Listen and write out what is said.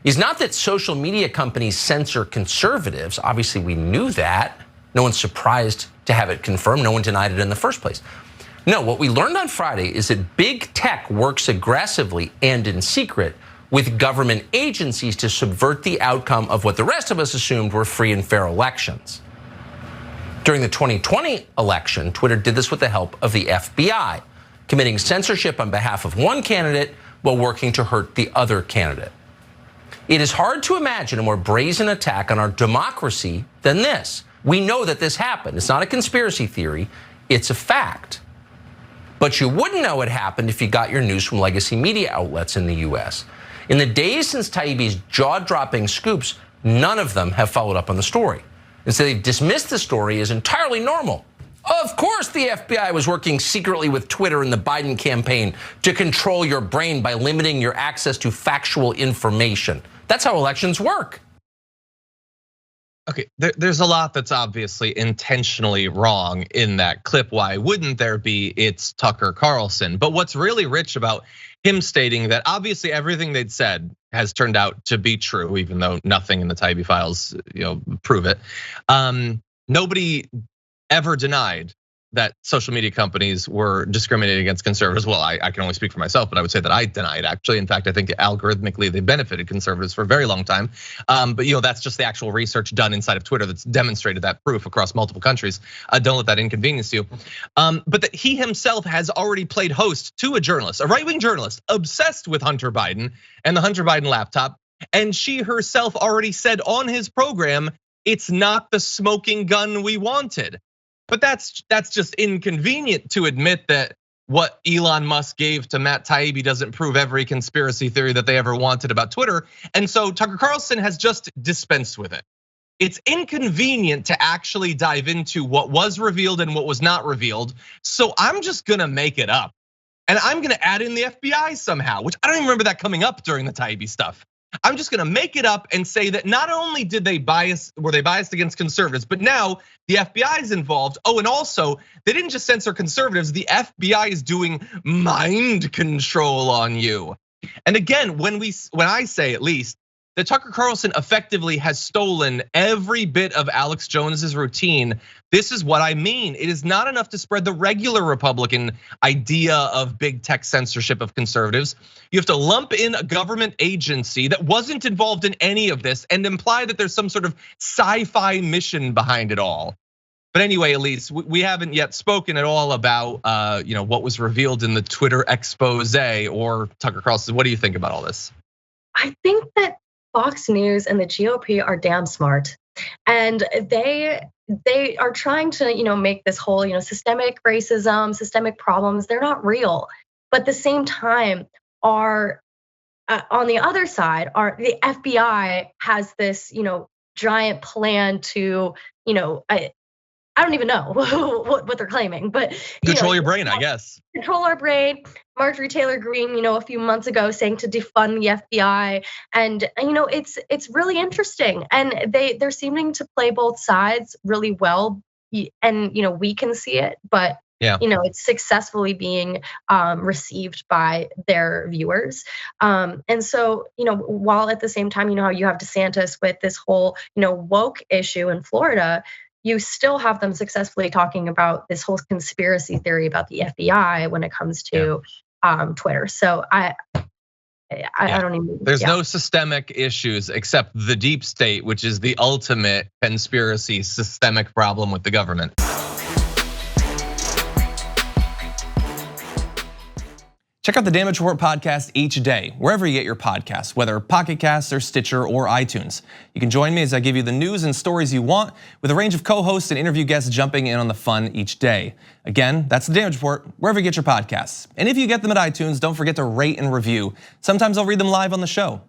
is not that social media companies censor conservatives. Obviously, we knew that. No one's surprised to have it confirmed. No one denied it in the first place. No, what we learned on Friday is that big tech works aggressively and in secret with government agencies to subvert the outcome of what the rest of us assumed were free and fair elections. During the 2020 election, Twitter did this with the help of the FBI, committing censorship on behalf of one candidate while working to hurt the other candidate. It is hard to imagine a more brazen attack on our democracy than this. We know that this happened. It's not a conspiracy theory, it's a fact. But you wouldn't know it happened if you got your news from legacy media outlets in the US. In the days since Taibbi's jaw-dropping scoops, none of them have followed up on the story. Instead, they've dismissed the story as entirely normal. Of course, the FBI was working secretly with Twitter and the Biden campaign to control your brain by limiting your access to factual information. That's how elections work. Okay, there's a lot that's obviously intentionally wrong in that clip. Why wouldn't there be? It's Tucker Carlson. But what's really rich about him stating that obviously everything they'd said has turned out to be true, even though nothing in the Taibbi files, prove it. Nobody ever denied that social media companies were discriminating against conservatives. Well, I can only speak for myself, but I would say that I deny it actually. In fact, I think algorithmically they benefited conservatives for a very long time. But that's just the actual research done inside of Twitter that's demonstrated that proof across multiple countries. Don't let that inconvenience you. But that he himself has already played host to a journalist, a right-wing journalist, obsessed with Hunter Biden and the Hunter Biden laptop. And she herself already said on his program, it's not the smoking gun we wanted. But that's just inconvenient to admit that what Elon Musk gave to Matt Taibbi doesn't prove every conspiracy theory that they ever wanted about Twitter. And so Tucker Carlson has just dispensed with it. It's inconvenient to actually dive into what was revealed and what was not revealed. So I'm just gonna make it up. And I'm gonna add in the FBI somehow, which I don't even remember that coming up during the Taibbi stuff. I'm just gonna make it up and say that not only were they biased against conservatives, but now the FBI is involved. Oh, and also they didn't just censor conservatives, the FBI is doing mind control on you. And again, when I say at least that Tucker Carlson effectively has stolen every bit of Alex Jones's routine, this is what I mean. It is not enough to spread the regular Republican idea of big tech censorship of conservatives. You have to lump in a government agency that wasn't involved in any of this and imply that there's some sort of sci-fi mission behind it all. But anyway, Elise, we haven't yet spoken at all about what was revealed in the Twitter expose or Tucker Carlson. What do you think about all this? I think that Fox News and the GOP are damn smart, and they are trying to make this whole systemic racism, systemic problems. They're not real, but at the same time, are on the other side are the FBI has this giant plan to I don't even know what they're claiming, but control your brain, I guess. Control our brain. Marjorie Taylor Greene, a few months ago saying to defund the FBI, and it's really interesting, and they're seeming to play both sides really well, and we can see it, but it's successfully being received by their viewers, and so while at the same time how you have DeSantis with this whole woke issue in Florida, you still have them successfully talking about this whole conspiracy theory about the FBI when it comes to Twitter. So I don't even. There's no systemic issues except the deep state, which is the ultimate conspiracy systemic problem with the government. Check out the Damage Report podcast each day, wherever you get your podcasts, whether Pocket Casts or Stitcher or iTunes. You can join me as I give you the news and stories you want, with a range of co-hosts and interview guests jumping in on the fun each day. Again, that's the Damage Report, wherever you get your podcasts. And if you get them at iTunes, don't forget to rate and review. Sometimes I'll read them live on the show.